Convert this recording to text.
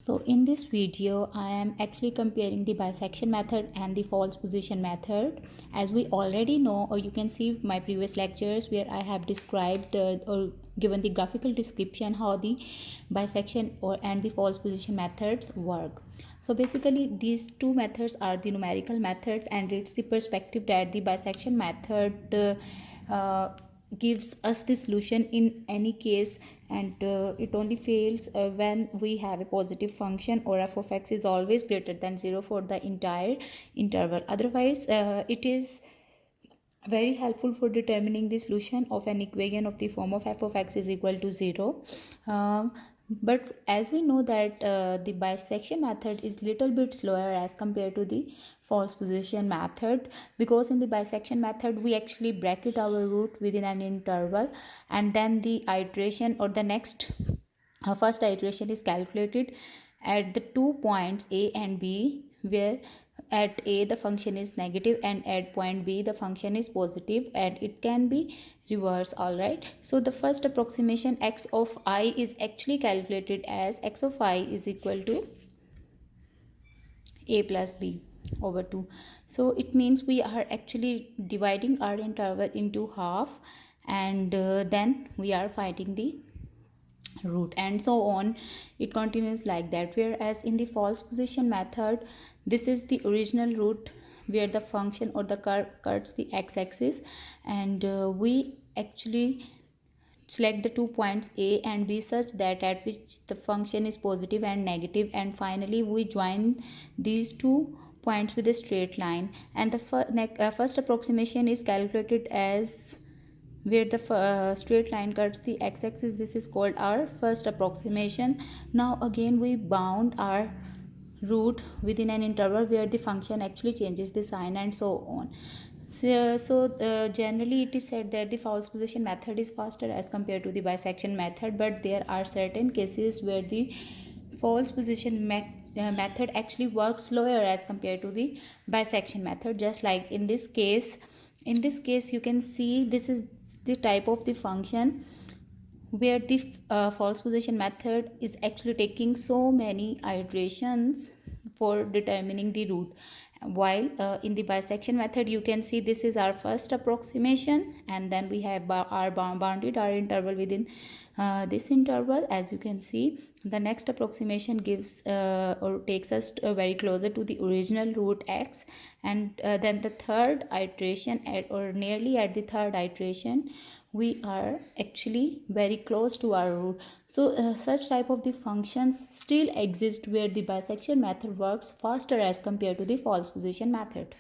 So in this video, I am actually comparing the bisection method and the false position method. As we already know, or you can see my previous lectures where I have described or given the graphical description how the bisection or and the false position methods work. So basically these two methods are the numerical methods, and it's the perspective that the bisection method gives us the solution in any case, and it only fails when we have a positive function or f of x is always greater than 0 for the entire interval. Otherwise it is very helpful for determining the solution of an equation of the form of f of x is equal to 0. But as we know that the bisection method is little bit slower as compared to the false position method, because in the bisection method we actually bracket our root within an interval, and then the iteration or the next first iteration is calculated at the 2 points a and b, where at a the function is negative and at point b the function is positive, and it can be reverse. All right, so the first approximation x of I is actually calculated as x of I is equal to a plus b over 2. So it means we are actually dividing our interval into half, and then we are finding the root, and so on. It continues like that. Whereas in the false position method, this is the original root where the function or the curve cuts the x-axis, and we actually select the 2 points a and b such that at which the function is positive and negative, and finally we join these 2 points with a straight line, and the first approximation is calculated as where the straight line cuts the x-axis. This is called our first approximation. Now again we bound our root within an interval where the function actually changes the sign, and so on. So generally it is said that the false position method is faster as compared to the bisection method, but there are certain cases where the false position method actually works slower as compared to the bisection method, just like in this case. In this case you can see this is the type of the function where the false position method is actually taking so many iterations for determining the root, while in the bisection method you can see this is our first approximation, and then we have our bounded our interval within this interval. As you can see, the next approximation gives or takes us very closer to the original root x, and then the third iteration or nearly at the third iteration we are actually very close to our root. So such type of the functions still exist where the bisection method works faster as compared to the false position method.